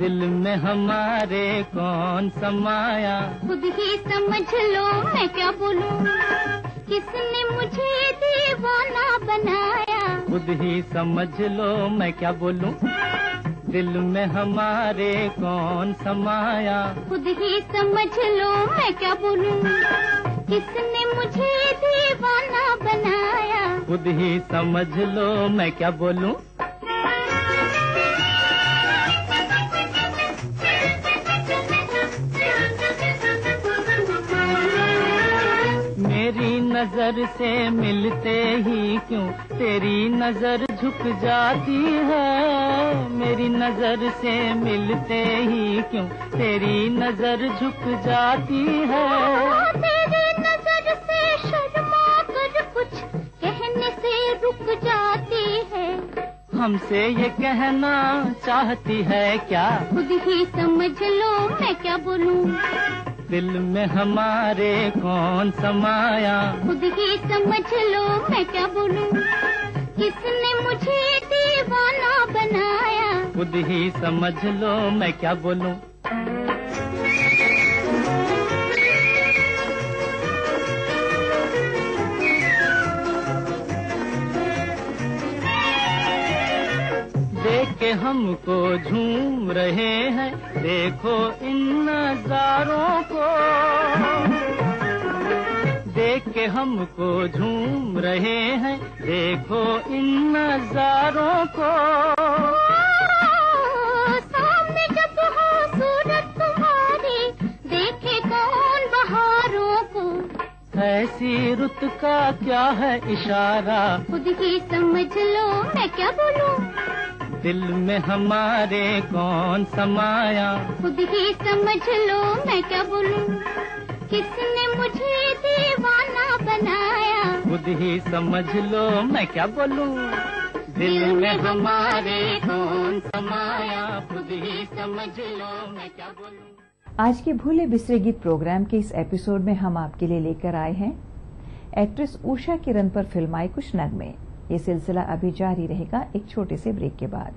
दिल में हमारे कौन समाया। खुद ही समझ लो मैं क्या बोलूं, किसने मुझे दीवाना बनाया। खुद ही समझ लो मैं क्या बोलूं, दिल में हमारे कौन समाया। खुद ही समझ लो मैं क्या बोलूं, किसने मुझे दीवाना बनाया। खुद ही समझ लो मैं क्या बोलूं। मेरी नजर से मिलते ही क्यों तेरी नजर झुक जाती है। मेरी नजर से मिलते ही क्यों तेरी नजर झुक जाती है। तेरी नजर से शर्मा कर कुछ कहने से रुक जाती है। हमसे ये कहना चाहती है क्या। खुद ही समझ लो मैं क्या बोलूं, दिल में हमारे कौन समाया। खुद ही समझ लो मैं क्या बोलूं, किसने मुझे दीवाना बनाया। खुद ही समझ लो मैं क्या बोलूं। देख के हमको झूम रहे हैं, देखो इन नजारों को। देख के हमको झूम रहे हैं, देखो इन नजारों को। सामने जब हो सूरत तुम्हारी, देखे कौन बहारों को। ऐसी रुत का क्या है इशारा। खुद ही समझ लो मैं क्या बोलूं, दिल में हमारे कौन समाया। खुद ही समझ लो मैं क्या बोलूं, किसने मुझे दीवाना बनाया। खुद ही समझ लो मैं क्या बोलूं, दिल में हमारे कौन समाया। खुद ही समझ लो मैं क्या बोलूं। आज के भूले बिसरे गीत प्रोग्राम के इस एपिसोड में हम आपके लिए लेकर आए हैं एक्ट्रेस उषा किरण पर फिल्माए कुछ नगमे। ये सिलसिला अभी जारी रहेगा एक छोटे से ब्रेक के बाद।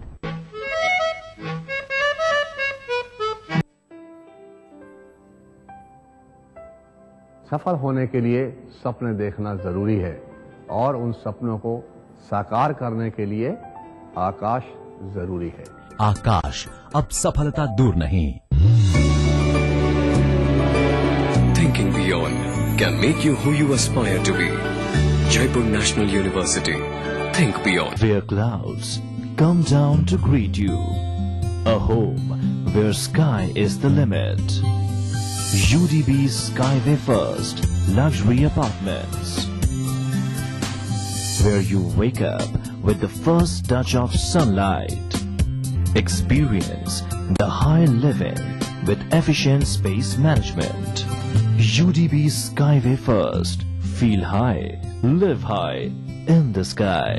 सफल होने के लिए सपने देखना जरूरी है और उन सपनों को साकार करने के लिए आकाश जरूरी है। आकाश, अब सफलता दूर नहीं। Thinking beyond can make you who you aspire to be. Jaipur National University. Think beyond. Where clouds come down to greet you. A home where sky is the limit. UDB Skyway First Luxury Apartments. Where you wake up with the first touch of sunlight. Experience the high living with efficient space management. UDB Skyway First. Feel high, live high in the sky.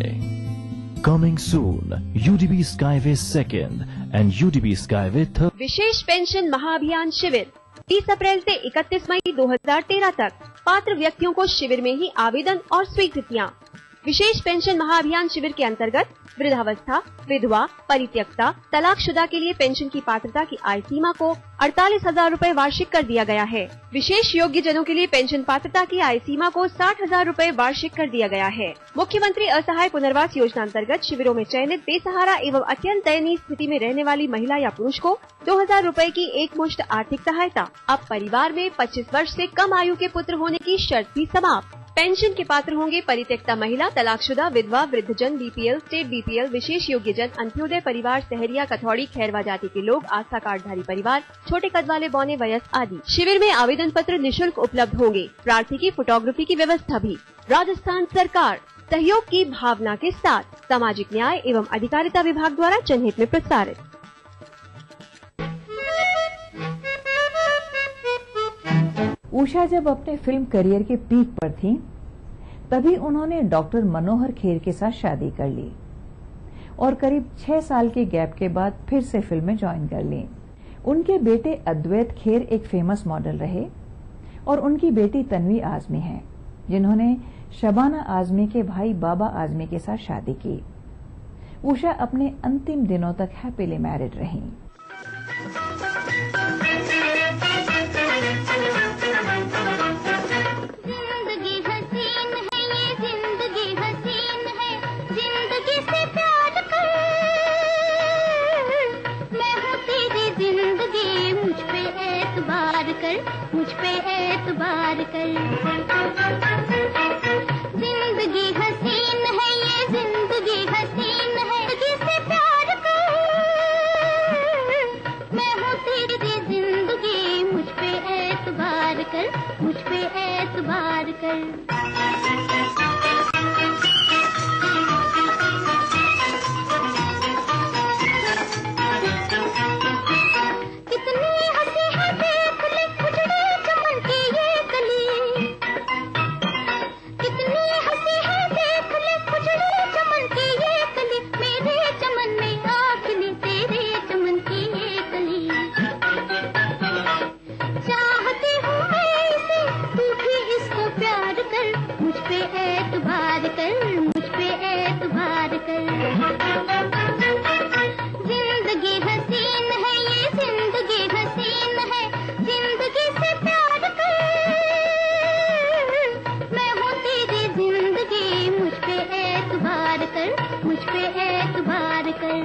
Coming soon, UDB Skyway 2nd and UDB Skyway 3rd. विशेष pension महाअभियान शिविर 30 अप्रैल से 31 मई 2013 तक। पात्र व्यक्तियों को शिविर में ही आवेदन और स्वीकृतियाँ। विशेष पेंशन महाअभियान शिविर के अंतर्गत वृद्धावस्था, विधवा, परित्यक्ता, तलाकशुदा के लिए पेंशन की पात्रता की आय सीमा को 48,000 रूपए वार्षिक कर दिया गया है। विशेष योग्य जनों के लिए पेंशन पात्रता की आय सीमा को 60,000 रूपए वार्षिक कर दिया गया है। मुख्यमंत्री असहाय पुनर्वास योजना अंतर्गत शिविरों में चयनित बेसहारा एवं अत्यंत दयनीय स्थिति में रहने वाली महिला या पुरुष को 2,000 रूपए की एकमुश्त आर्थिक सहायता। अब परिवार में 25 वर्ष से कम आयु के पुत्र होने की शर्त भी समाप्त। पेंशन के पात्र होंगे परित्यक्ता महिला, तलाकशुदा, विधवा, वृद्धजन, बीपीएल, स्टेट बीपीएल, विशेष योग्य जन, अंत्योदय परिवार, सहरिया, कथौड़ी, खैरवा जाति के लोग, आस्था कार्डधारी परिवार, छोटे कद वाले बौने वयस्क आदि। शिविर में आवेदन पत्र निःशुल्क उपलब्ध होंगे। प्रार्थी की फोटोग्राफी की व्यवस्था भी। राजस्थान सरकार सहयोग की भावना के साथ सामाजिक न्याय एवं अधिकारिता विभाग द्वारा जनहित में प्रसारित। उषा जब अपने फिल्म करियर के पीक पर थीं, तभी उन्होंने डॉक्टर मनोहर खेर के साथ शादी कर ली और करीब 6 साल के गैप के बाद फिर से फिल्म में ज्वाइन कर ली। उनके बेटे अद्वैत खेर एक फेमस मॉडल रहे और उनकी बेटी तन्वी आजमी है, जिन्होंने शबाना आजमी के भाई बाबा आजमी के साथ शादी की। उषा अपने अंतिम दिनों तक हैप्पीली मैरिड रहीं। मुझ पे एतबार कर। जिंदगी हसीन है ये जिंदगी हसीन है, जिससे प्यार कर। मैं हूँ तेरी जिंदगी, मुझ पे एतबार कर, मुझ पे एतबार कर। जिंदगी हसीन है ये जिंदगी हसीन है, जिंदगी से प्यार कर। मैं हूँ तेरी जिंदगी, मुझ पे एतबार कर, मुझ पे एतबार कर।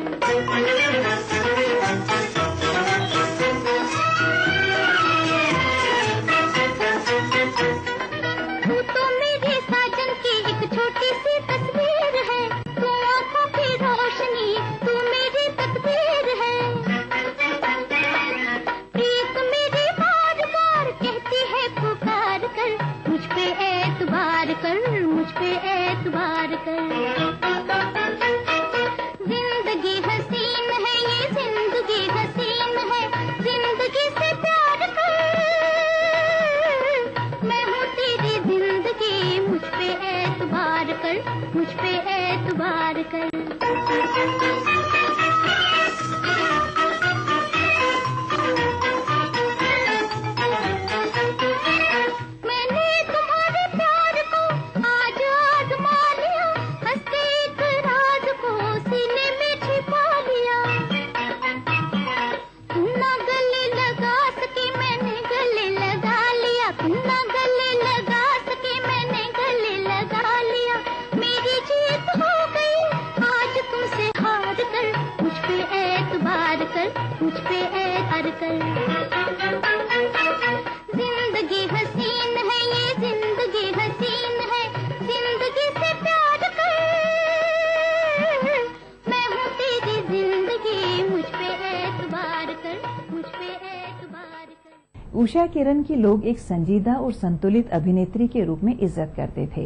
उषा किरण की लोग एक संजीदा और संतुलित अभिनेत्री के रूप में इज्जत करते थे।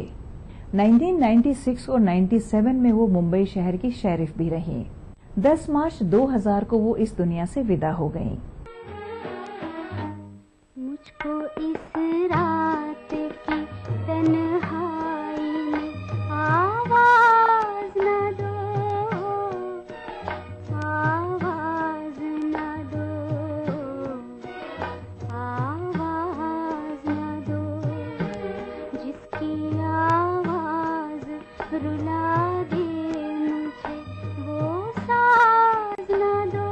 1996 और 97 में वो मुंबई शहर की शेरिफ भी रहीं। 10 मार्च 2000 को वो इस दुनिया से विदा हो गईं। मुझको इस रात की तन्हाई में आवाज न दो, आवाज न दो, आवाज न दो, जिसकी आवाज रुला दे मुझे, वो साज न दो,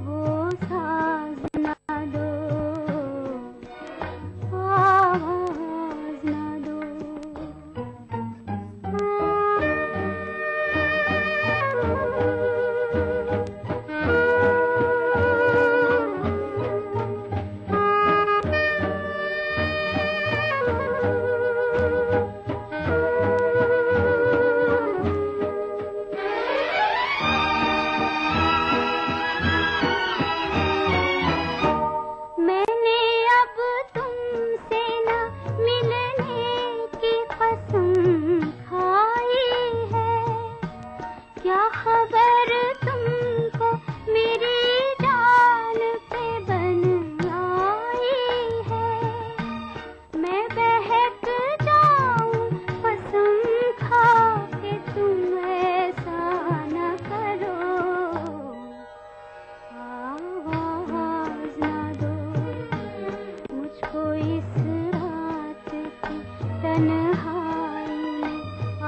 वो साज न दो, आवाज न दो। मैंने अब तुमसे न मिलने की कसम खाई है, क्या खबर तुमको मेरी जान पे बन आई है। मैं बहक जाऊं कसम खा के, तुम ऐसा न करो, आवाज न दो, मुझको इस रात की तन्हाई में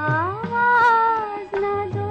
आवाज न दो,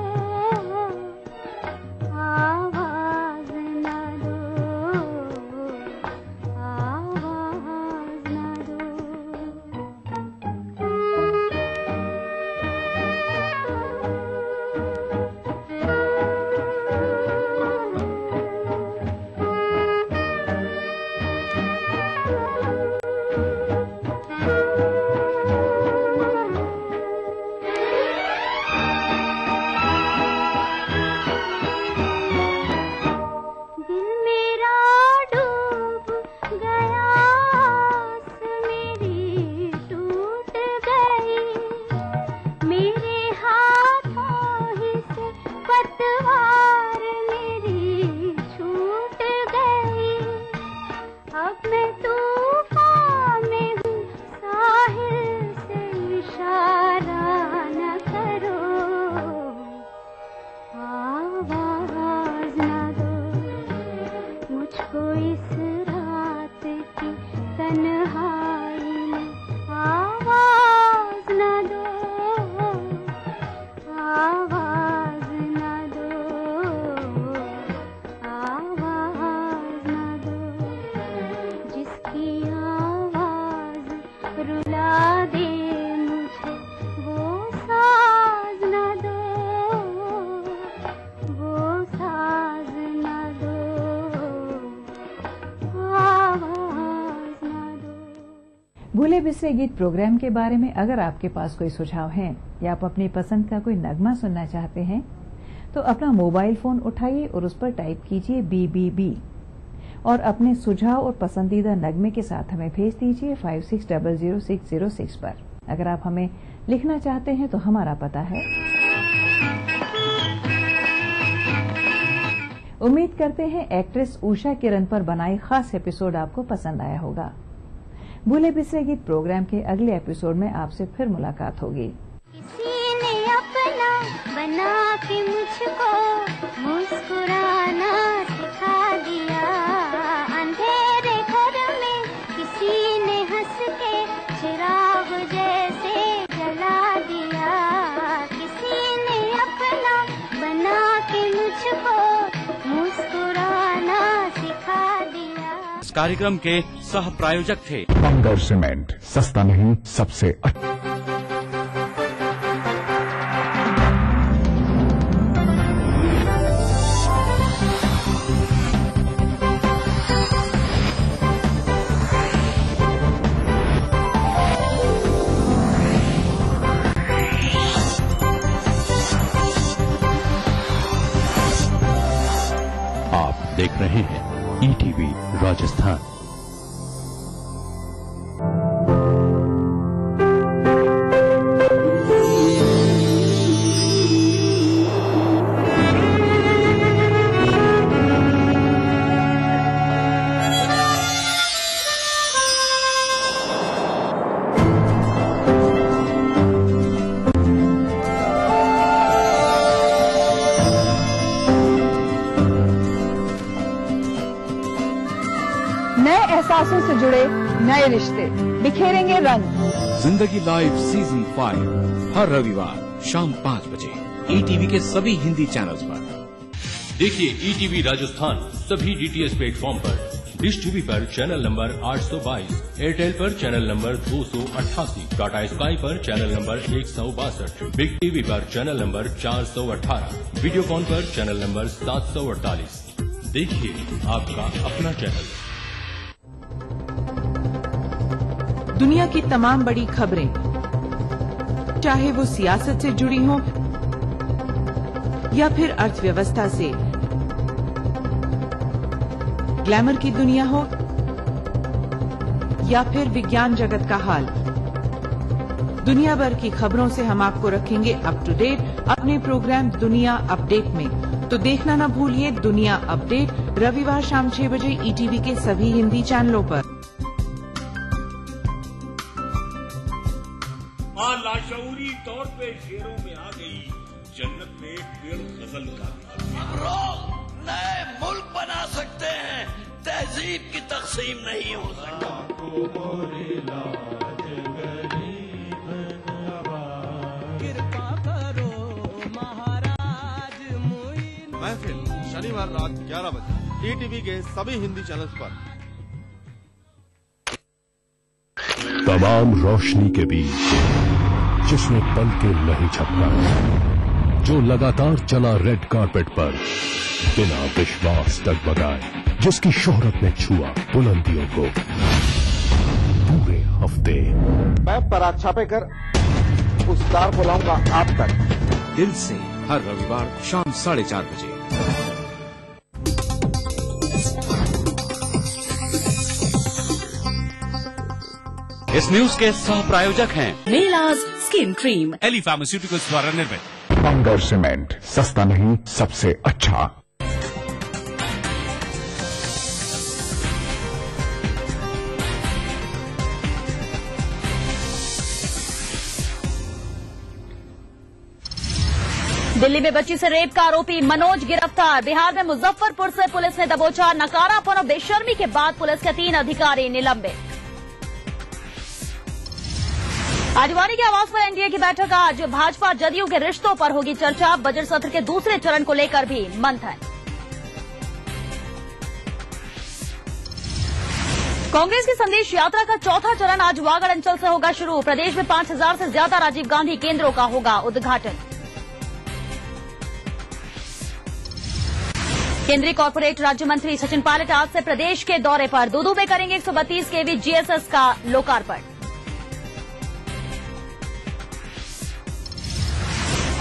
भूले बिसरे गीत प्रोग्राम के बारे में अगर आपके पास कोई सुझाव है या आप अपनी पसंद का कोई नगमा सुनना चाहते हैं तो अपना मोबाइल फोन उठाइए और उस पर टाइप कीजिए BBB और अपने सुझाव और पसंदीदा नगमे के साथ हमें भेज दीजिए 56000606 पर। अगर आप हमें लिखना चाहते हैं तो हमारा पता है। उम्मीद करते हैं एक्ट्रेस उषा किरण पर बनाई खास एपिसोड आपको पसंद आया होगा। भूले बिसरे गीत प्रोग्राम के अगले एपिसोड में आपसे फिर मुलाकात होगी। किसी ने अपना बना के मुझको मुस्कुराना सिखा दिया, अंधेरे घर में किसी ने हंस के चिराग जैसे जला दिया, किसी ने अपना बना के मुझको मुस्कुराना सिखा दिया। इस कार्यक्रम के सह प्रायोजक थे बंगर सीमेंट, सस्ता नहीं सबसे अच्छा। देख रहे हैं ETV राजस्थान। एहसासों से जुड़े नए रिश्ते बिखेरेंगे रंग। जिंदगी लाइव सीजन 5 हर रविवार शाम 5 बजे ETV के सभी हिंदी चैनल्स पर। देखिए ETV राजस्थान सभी DTH प्लेटफॉर्म पर। डिश टीवी पर चैनल नंबर 822, एयरटेल पर चैनल नंबर 288, टाटा स्काई पर चैनल नंबर 162, बिग टीवी पर चैनल नंबर 418, वीडियोकॉन पर चैनल नंबर 748। देखिए आपका अपना चैनल। दुनिया की तमाम बड़ी खबरें, चाहे वो सियासत से जुड़ी हों या फिर अर्थव्यवस्था से, ग्लैमर की दुनिया हो या फिर विज्ञान जगत का हाल, दुनिया भर की खबरों से हम आपको रखेंगे अप टू डेट अपने प्रोग्राम दुनिया अपडेट में। तो देखना न भूलिए दुनिया अपडेट रविवार शाम 6 बजे ETV के सभी हिंदी चैनलों पर। लाशऊरी तौर पे शेरों में आ गई, जन्नत में पेड़ गजल का नए मुल्क बना सकते हैं, तहजीब की तकसीम नहीं हो सकती। कृपा करो महाराज महफिल शनिवार रात 11 बजे ETV के सभी हिंदी चैनल्स पर। तमाम रोशनी के बीच जिसने पल के नहीं झपका, जो लगातार चला रेड कारपेट पर बिना विश्वास डगमगाए, जिसकी शोहरत ने छुआ बुलंदियों को पूरे हफ्ते। मैं पराग छापे कर उस स्टार को लाऊंगा आप तक। दिल से हर रविवार शाम 4:30 बजे। इस न्यूज के सह प्रायोजक हैं मेलाज स्किन क्रीम, एली फार्मास्यूटिकल्स द्वारा निर्मित। बंगर सीमेंट, सस्ता नहीं सबसे अच्छा। दिल्ली में बच्ची से रेप का आरोपी मनोज गिरफ्तार। बिहार में मुजफ्फरपुर से पुलिस ने दबोचा नकारापन और बेशर्मी के बाद पुलिस के 3 अधिकारी निलंबित। आडवाणी के आवास पर एनडीए की बैठक आज। भाजपा जदयू के रिश्तों पर होगी चर्चा। बजट सत्र के दूसरे चरण को लेकर भी मंथन। कांग्रेस की संदेश यात्रा का चौथा चरण आज वागड़ अंचल से होगा शुरू। प्रदेश में 5000 से ज्यादा राजीव गांधी केंद्रों का होगा उद्घाटन। केंद्रीय कॉर्पोरेट राज्य मंत्री सचिन पायलट आज से प्रदेश के दौरे पर। दूदू में करेंगे 132 kV GSS का लोकार्पण।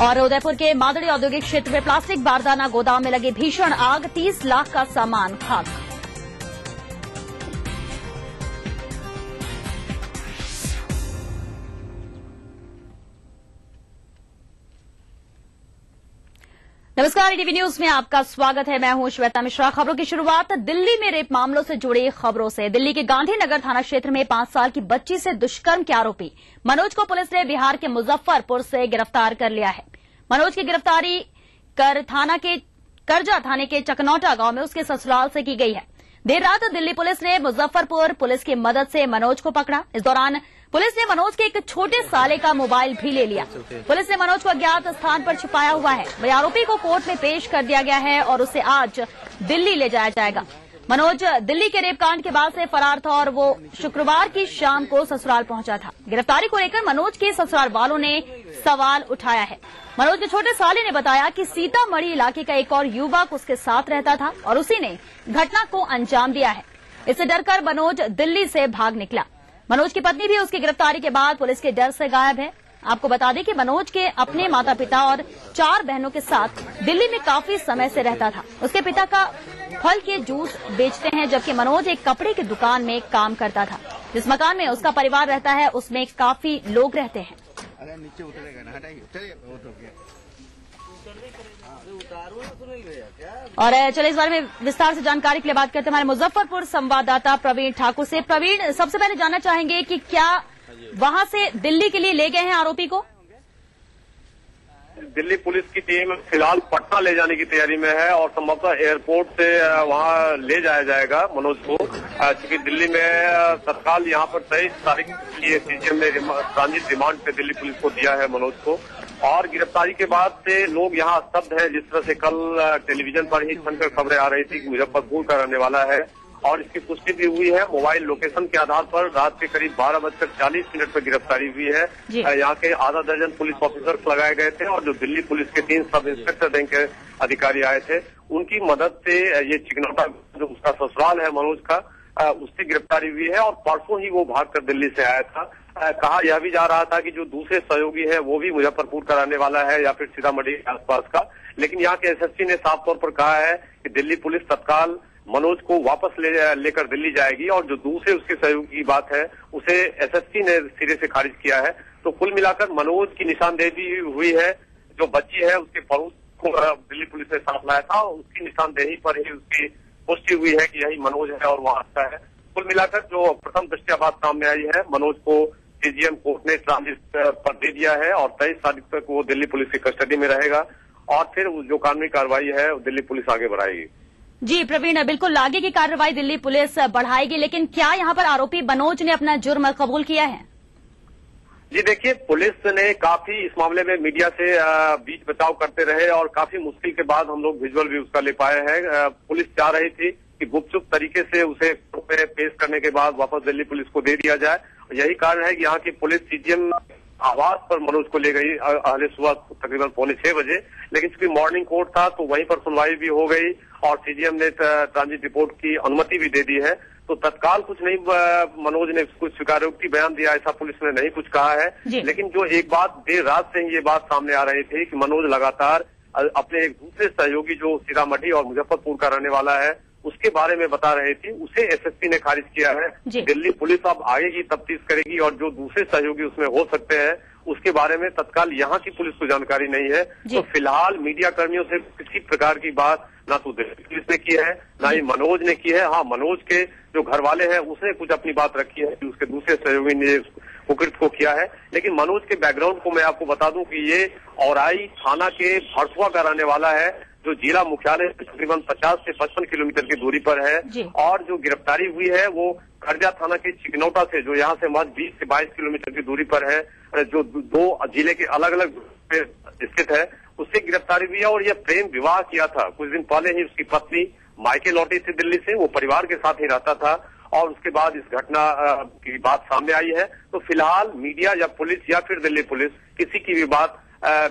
और उदयपुर के मादड़ी औद्योगिक क्षेत्र में प्लास्टिक बारदाना गोदाम में लगी भीषण आग, 30 लाख का सामान खाक। नमस्कार, ईटीवी न्यूज में आपका स्वागत है। मैं हूं श्वेता मिश्रा। खबरों की शुरुआत दिल्ली में रेप मामलों से जुड़ी खबरों से। दिल्ली के गांधीनगर थाना क्षेत्र में 5 साल की बच्ची से दुष्कर्म के आरोपी मनोज को पुलिस ने बिहार के मुजफ्फरपुर से गिरफ्तार कर लिया है। मनोज की गिरफ्तारी करजा थाने के चकनौटा गांव में उसके ससुराल से की गई है। देर रात दिल्ली पुलिस ने मुजफ्फरपुर पुलिस की मदद से मनोज को पकड़ा। इस दौरान पुलिस ने मनोज के एक छोटे साले का मोबाइल भी ले लिया। पुलिस ने मनोज को अज्ञात स्थान पर छिपाया हुआ है। वही आरोपी को कोर्ट में पेश कर दिया गया है और उसे आज दिल्ली ले जाया जाएगा। मनोज दिल्ली के रेपकांड के बाद से फरार था और वो शुक्रवार की शाम को ससुराल पहुंचा था। गिरफ्तारी को लेकर मनोज के ससुराल वालों ने सवाल उठाया है। मनोज के छोटे साले ने बताया कि सीतामढ़ी इलाके का एक और युवक उसके साथ रहता था और उसी ने घटना को अंजाम दिया है। इससे डरकर मनोज दिल्ली से भाग निकला। मनोज की पत्नी भी उसकी गिरफ्तारी के बाद पुलिस के डर से गायब है। आपको बता दें कि मनोज के अपने माता पिता और 4 बहनों के साथ दिल्ली में काफी समय से रहता था। उसके पिता का फल के जूस बेचते हैं, जबकि मनोज एक कपड़े की दुकान में काम करता था। जिस मकान में उसका परिवार रहता है उसमें काफी लोग रहते हैं। अरे नीचे उतरेगा ना, हटाइए, चलिए और चलिए इस बारे में विस्तार से जानकारी के लिए बात करते हैं हमारे मुजफ्फरपुर संवाददाता प्रवीण ठाकुर से। प्रवीण, सबसे पहले जानना चाहेंगे कि क्या वहां से दिल्ली के लिए ले गए हैं आरोपी को? दिल्ली पुलिस की टीम फिलहाल पटना ले जाने की तैयारी में है और संभवतः एयरपोर्ट से वहां ले जाया जाएगा मनोज को, क्योंकि दिल्ली में तत्काल यहां पर 23 तारीख की सीजीएम ने ट्रांजिट रिमांड पे दिल्ली पुलिस को दिया है मनोज को। और गिरफ्तारी के बाद से लोग यहाँ स्तब्ध है। जिस तरह से कल टेलीविजन पर ही छनकर खबरें आ रही थी कि मुजफ्फरपुर का रहने वाला है और इसकी पुष्टि भी हुई है। मोबाइल लोकेशन के आधार पर रात के करीब 12:40 पर गिरफ्तारी हुई है। यहाँ के आधा दर्जन पुलिस ऑफिसर्स लगाए गए थे और जो दिल्ली पुलिस के 3 सब इंस्पेक्टर रैंक के अधिकारी आए थे, उनकी मदद से ये चिकनौटा जो उसका ससुराल है मनोज का, उसकी गिरफ्तारी हुई है। और परसों ही वो भागकर दिल्ली से आया था। कहा यह भी जा रहा था कि जो दूसरे सहयोगी है वो भी मुजफ्फरपुर का रहने वाला है या फिर सीतामढ़ी के आसपास का, लेकिन यहाँ के एसएसपी ने साफ तौर पर कहा है कि दिल्ली पुलिस तत्काल मनोज को वापस लेकर दिल्ली जाएगी और जो दूसरे उसके सहयोगी की बात है उसे एसएसपी ने सिरे से खारिज किया है। तो कुल मिलाकर मनोज की निशानदेही हुई है। जो बच्ची है उसके पड़ोस को दिल्ली पुलिस ने साथ लाया था, उसकी निशानदेही पर ही उसकी पुष्टि हुई है कि यही मनोज है और वहां आता है। कुल मिलाकर जो प्रथम दृष्टया बात सामने आई है, मनोज को सीजीएम कोर्ट ने ट्रांजिट पर दे दिया है और 23 तारीख तक वो दिल्ली पुलिस की कस्टडी में रहेगा और फिर जो कानूनी कार्रवाई है दिल्ली पुलिस आगे बढ़ाएगी। जी प्रवीण, बिल्कुल आगे की कार्रवाई दिल्ली पुलिस बढ़ाएगी, लेकिन क्या यहाँ पर आरोपी मनोज ने अपना जुर्म कबूल किया है? जी देखिए, पुलिस ने काफी इस मामले में मीडिया से बीच बचाव करते रहे और काफी मुश्किल के बाद हम लोग विजुअल भी उसका ले पाए हैं। पुलिस चाह रही थी कि गुपचुप तरीके से उसे कोर्ट में पेश करने के बाद वापस दिल्ली पुलिस को दे दिया जाए। यही कारण है कि यहाँ की पुलिस सीजीएम आवास पर मनोज को ले गई अगले सुबह तकरीबन 5:45 बजे, लेकिन चूंकि मॉर्निंग कोर्ट था तो वहीं पर सुनवाई भी हो गई और सीजीएम ने ट्रांजिट रिपोर्ट की अनुमति भी दे दी है। तो तत्काल कुछ नहीं, मनोज ने कुछ स्वीकारोक्ति बयान दिया, ऐसा पुलिस ने नहीं कुछ कहा है। लेकिन जो एक बात देर रात से ही ये बात सामने आ रही थी कि मनोज लगातार अपने एक दूसरे सहयोगी जो सीतामढ़ी और मुजफ्फरपुर का रहने वाला है उसके बारे में बता रहे थे, उसे एसएसपी ने खारिज किया है। दिल्ली पुलिस अब आगे की तफ्तीश करेगी और जो दूसरे सहयोगी उसमें हो सकते हैं उसके बारे में तत्काल यहाँ की पुलिस को जानकारी नहीं है। तो फिलहाल मीडिया कर्मियों से किसी प्रकार की बात ना तो दिल्ली पुलिस ने की है ना ही मनोज ने की है। हाँ, मनोज के जो घर वाले हैं उसने कुछ अपनी बात रखी है कि उसके दूसरे सहयोगी ने कुकृत को किया है, लेकिन मनोज के बैकग्राउंड को मैं आपको बता दूं कि ये औराई थाना के भरसुआ का रहने वाला है, जो जिला मुख्यालय से तकरीबन 50 से 55 किलोमीटर की दूरी पर है। और जो गिरफ्तारी हुई है वो खरजा थाना के चिकनौटा से, जो यहाँ से महज 20 से 22 किलोमीटर की दूरी पर है, जो 2 जिले के अलग अलग स्थित है, उससे गिरफ्तारी हुई है। और यह प्रेम विवाह किया था। कुछ दिन पहले ही उसकी पत्नी मायके लौटी थी दिल्ली से, वो परिवार के साथ ही रहता था और उसके बाद इस घटना की बात सामने आई है। तो फिलहाल मीडिया या पुलिस या फिर दिल्ली पुलिस किसी की भी बात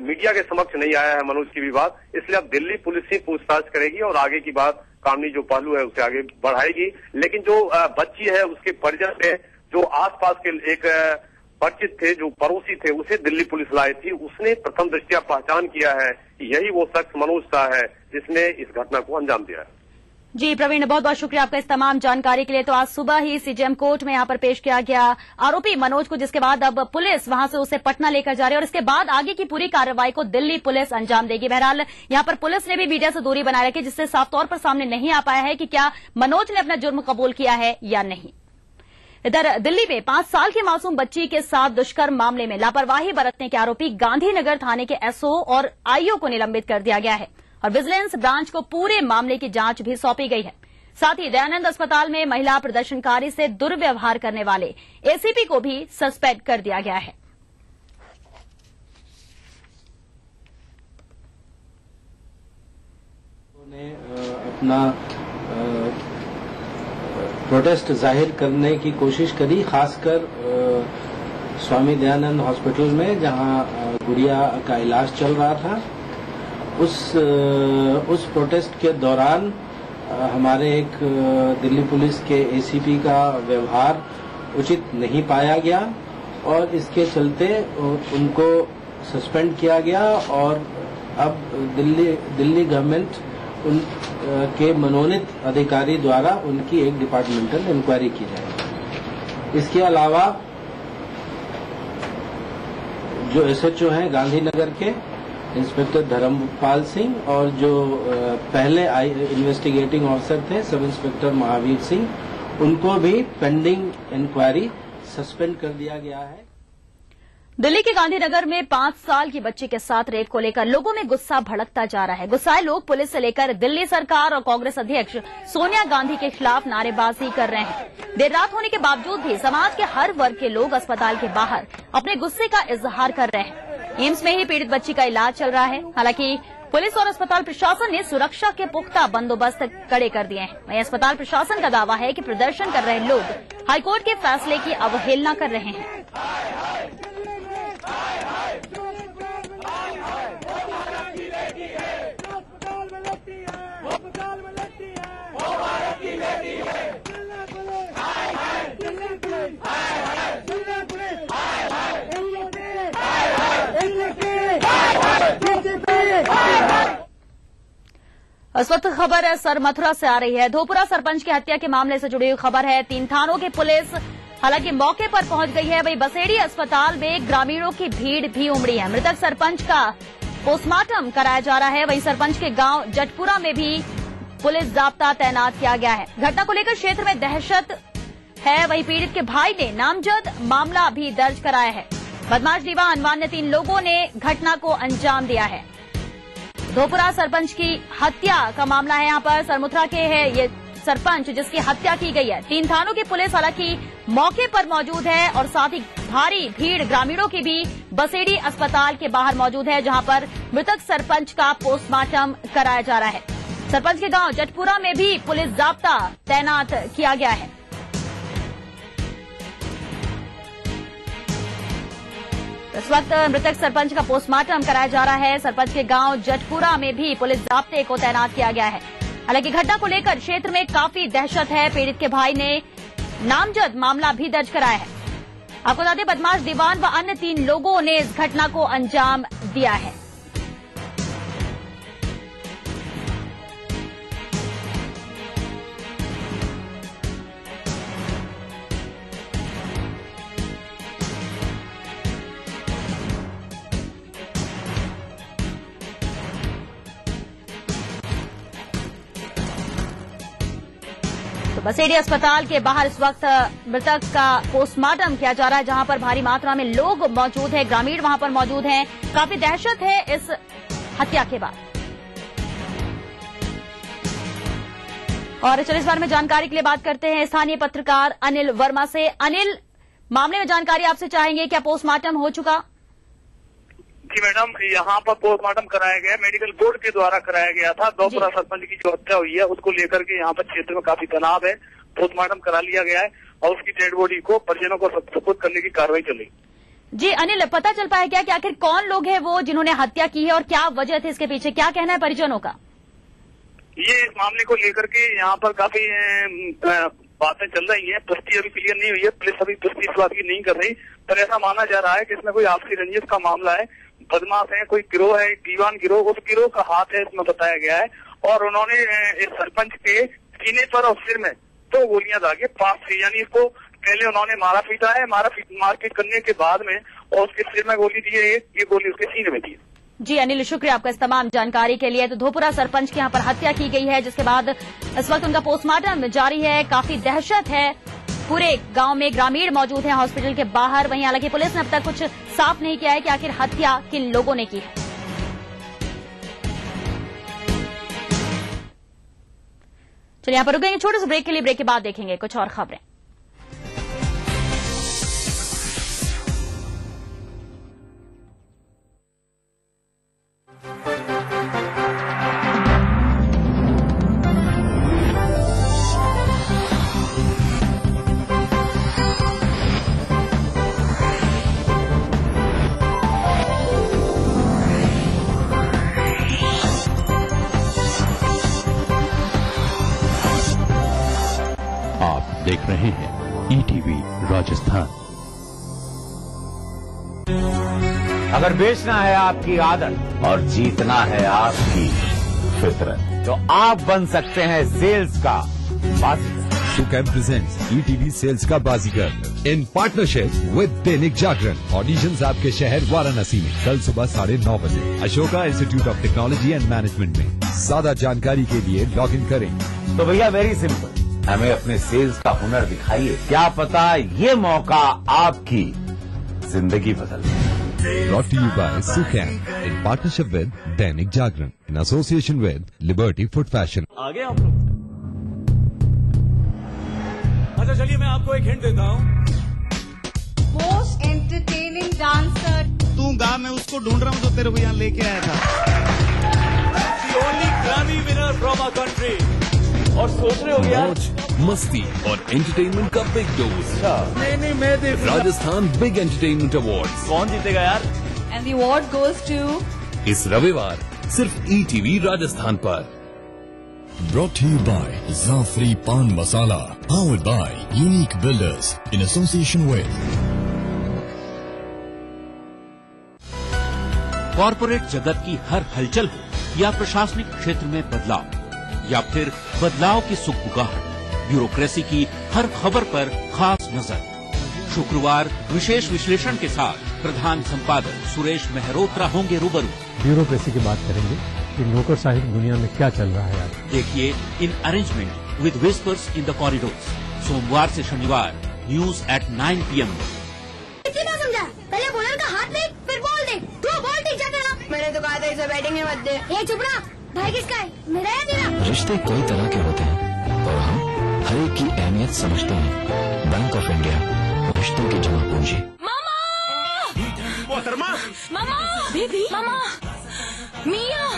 मीडिया के समक्ष नहीं आया है मनोज की भी बात, इसलिए अब दिल्ली पुलिस ही पूछताछ करेगी और आगे की बात कानूनी जो पहलू है उसे आगे बढ़ाएगी। लेकिन जो बच्ची है उसके परिजन ने जो आसपास के एक परिचित थे, जो पड़ोसी थे, उसे दिल्ली पुलिस लाई थी। उसने प्रथम दृष्टया पहचान किया है कि यही वो शख्स मनोज शाह है जिसने इस घटना को अंजाम दिया है। जी प्रवीण, बहुत बहुत शुक्रिया आपका इस तमाम जानकारी के लिए। तो आज सुबह ही सीजेएम कोर्ट में यहाँ पर पेश किया गया आरोपी मनोज को, जिसके बाद अब पुलिस वहां से उसे पटना लेकर जा रही है और इसके बाद आगे की पूरी कार्रवाई को दिल्ली पुलिस अंजाम देगी। बहरहाल यहाँ पर पुलिस ने भी मीडिया से दूरी बनाए रखी, जिससे साफ तौर पर सामने नहीं आ पाया है कि क्या मनोज ने अपना जुर्म कबूल किया है या नहीं। इधर दिल्ली में 5 साल की मासूम बच्ची के साथ दुष्कर्म मामले में लापरवाही बरतने के आरोपी गांधीनगर थाने के एसओ और आईओ को निलंबित कर दिया गया है और विजिलेंस ब्रांच को पूरे मामले की जांच भी सौंपी गई है। साथ ही दयानंद अस्पताल में महिला प्रदर्शनकारी से दुर्व्यवहार करने वाले एसीपी को भी सस्पेंड कर दिया गया है। उन्होंने अपना प्रोटेस्ट जाहिर करने की कोशिश करी, खासकर स्वामी दयानंद हॉस्पिटल में जहां गुड़िया का इलाज चल रहा था। उस प्रोटेस्ट के दौरान हमारे एक दिल्ली पुलिस के एसीपी का व्यवहार उचित नहीं पाया गया और इसके चलते उनको सस्पेंड किया गया और अब दिल्ली गवर्नमेंट उनके मनोनीत अधिकारी द्वारा उनकी एक डिपार्टमेंटल इंक्वायरी की जाएगी। इसके अलावा जो एसएचओ हैं गांधीनगर के इंस्पेक्टर धर्मपाल सिंह और जो पहले इन्वेस्टिगेटिंग ऑफिसर थे सब इंस्पेक्टर महावीर सिंह, उनको भी पेंडिंग इंक्वायरी सस्पेंड कर दिया गया है। दिल्ली के गांधीनगर में 5 साल की बच्ची के साथ रेप को लेकर लोगों में गुस्सा भड़कता जा रहा है। गुस्साए लोग पुलिस से लेकर दिल्ली सरकार और कांग्रेस अध्यक्ष सोनिया गांधी के खिलाफ नारेबाजी कर रहे हैं। देर रात होने के बावजूद भी समाज के हर वर्ग के लोग अस्पताल के बाहर अपने गुस्से का इजहार कर रहे हैं। एम्स में ही पीड़ित बच्ची का इलाज चल रहा है। हालांकि पुलिस और अस्पताल प्रशासन ने सुरक्षा के पुख्ता बंदोबस्त कड़े कर दिए हैं। वहीं अस्पताल प्रशासन का दावा है कि प्रदर्शन कर रहे लोग हाईकोर्ट के फैसले की अवहेलना कर रहे हैं। इस वक्त खबर सर मथुरा से आ रही है। धोपुरा सरपंच की हत्या के मामले से जुड़ी हुई खबर है। 3 थानों की पुलिस हालांकि मौके पर पहुंच गई है। वहीं बसेड़ी अस्पताल में ग्रामीणों की भीड़ भी उमड़ी है। मृतक सरपंच का पोस्टमार्टम कराया जा रहा है। वहीं सरपंच के गांव जटपुरा में भी पुलिस जाब्ता तैनात किया गया है। घटना को लेकर क्षेत्र में दहशत है। वहीं पीड़ित के भाई ने नामजद मामला भी दर्ज कराया है। बदमाश दीवा अनवान ने 3 लोगों ने घटना को अंजाम दिया है। धोपुरा सरपंच की हत्या का मामला है। यहाँ पर सरमुथरा के है ये सरपंच जिसकी हत्या की गई है। 3 थानों की पुलिस हालांकि मौके पर मौजूद है और साथ ही भारी भीड़ ग्रामीणों की भी बसेड़ी अस्पताल के बाहर मौजूद है, जहां पर मृतक सरपंच का पोस्टमार्टम कराया जा रहा है। सरपंच के गांव जटपुरा में भी पुलिस जाब्ता तैनात किया गया है। इस वक्त मृतक सरपंच का पोस्टमार्टम कराया जा रहा है। सरपंच के गांव जटपुरा में भी पुलिस जाब्ते को तैनात किया गया है। हालांकि घटना को लेकर क्षेत्र में काफी दहशत है। पीड़ित के भाई ने नामजद मामला भी दर्ज कराया है। आपको बता दें बदमाश दीवान व अन्य 3 लोगों ने इस घटना को अंजाम दिया है। बसेड़ी अस्पताल के बाहर इस वक्त मृतक का पोस्टमार्टम किया जा रहा है, जहां पर भारी मात्रा में लोग मौजूद हैं, ग्रामीण वहां पर मौजूद हैं। काफी दहशत है इस हत्या के बाद। और चलिए इस बारे में जानकारी के लिए बात करते हैं स्थानीय पत्रकार अनिल वर्मा से। अनिल, मामले में जानकारी आपसे चाहेंगे, क्या पोस्टमार्टम हो चुका? जी मैडम, यहाँ पर पोस्टमार्टम कराया गया, मेडिकल बोर्ड के द्वारा कराया गया था। धोपुरा सरपंच की जो हत्या हुई है उसको लेकर के यहाँ पर क्षेत्र में काफी तनाव है। पोस्टमार्टम करा लिया गया है और उसकी डेड बॉडी को परिजनों को सुपुर्द करने की कार्रवाई चल रही। जी अनिल, पता चल पाया क्या कि आखिर कौन लोग हैं वो जिन्होंने हत्या की है और क्या वजह थी इसके पीछे? क्या कहना है परिजनों का? ये इस मामले को लेकर के यहाँ पर काफी बातें चल रही हैं, पुष्टि अभी क्लियर नहीं हुई है, पुलिस अभी पुष्टि इस बात की नहीं कर रही, पर ऐसा माना जा रहा है कि इसमें कोई आपसी रंजिश का मामला है, बदमाश है, कोई गिरोह है, दीवान गिरोह, उस गिरोह का हाथ है इसमें बताया गया है। और उन्होंने इस सरपंच के सीने पर और सिर में 2 गोलियां दागी, 5 से, यानी इसको पहले उन्होंने मारा पीटा है, मारपीट करने के बाद में और उसके सिर में गोली दी है, ये गोली उसके सीने में दी है। जी अनिल, शुक्रिया आपका इस तमाम जानकारी के लिए। तो धोपुरा सरपंच की यहाँ पर हत्या की गई है, जिसके बाद इस वक्त उनका पोस्टमार्टम जारी है। काफी दहशत है, पूरे गांव में ग्रामीण मौजूद हैं हॉस्पिटल के बाहर। वहीं हालांकि पुलिस ने अब तक कुछ साफ नहीं किया है कि आखिर हत्या किन लोगों ने की है। चलिए यहाँ पर रुकेंगे छोटे से ब्रेक के लिए, ब्रेक के बाद देखेंगे कुछ और खबरें। देख रहे हैं ईटीवी राजस्थान। अगर बेचना है आपकी आदत और जीतना है आपकी फितरत, तो आप बन सकते हैं सेल्स का बाजीगर। सुकैम प्रेजेंट्स ईटीवी सेल्स का बाजीगर in partnership with Dainik Jagran. Auditions आपके शहर वाराणसी में कल सुबह 9:30 बजे Ashoka institute of technology and management में। ज्यादा जानकारी के लिए लॉग इन करें। तो भैया वेरी सिंपल, हमें अपने सेल्स का हुनर दिखाइए, क्या पता ये मौका आपकी जिंदगी बदल दे। Brought to you by Sukham in partnership with Dainik Jagran in association with Liberty Food Fashion। आगे आप लोग। अच्छा चलिए मैं आपको एक हिंट देता हूँ। Most entertaining dancer. तू गा, मैं उसको ढूंढ रहा हूँ जो तेरे को यहाँ लेके आया था। The only Grammy winner from our country। और सोच रहे हो यार, मस्ती और एंटरटेनमेंट का बिग डोज। नहीं मैं देख राजस्थान बिग एंटरटेनमेंट अवार्ड्स। कौन जीतेगा यार? And the award goes to इस रविवार सिर्फ ईटीवी राजस्थान पर। Brought to you by Zafri Pan Masala, powered by Unique Builders in association with। Corporate जगत की हर हलचल हो या प्रशासनिक क्षेत्र में बदलाव या फिर बदलाव की सुगबुगाहट, ब्यूरोक्रेसी की हर खबर पर खास नजर। शुक्रवार विशेष विश्लेषण के साथ प्रधान संपादक सुरेश मेहरोत्रा होंगे रूबरू। ब्यूरोक्रेसी की बात करेंगे कि नौकरशाही दुनिया में क्या चल रहा है आज। देखिए in arrangement with whispers in the corridors, सोमवार से शनिवार न्यूज एट 9 PM। कितना समझा? पहले बॉलर का हाथ देख, फिर बॉल देख। तू बॉल ठीक जाता ना। मैंने तो कहा था इसे बैटिंग में मत दे। ये चुप रहा। भाई किसका है, मेरा या तेरा? रिश्ते कई तरह के होते हैं और हम हर एक की अहमियत समझते हैं। बैंक ऑफ इंडिया, रिश्तों की जमा पूंजी। मोहतरमा, मामा, दीदी, मामा, मियाँ।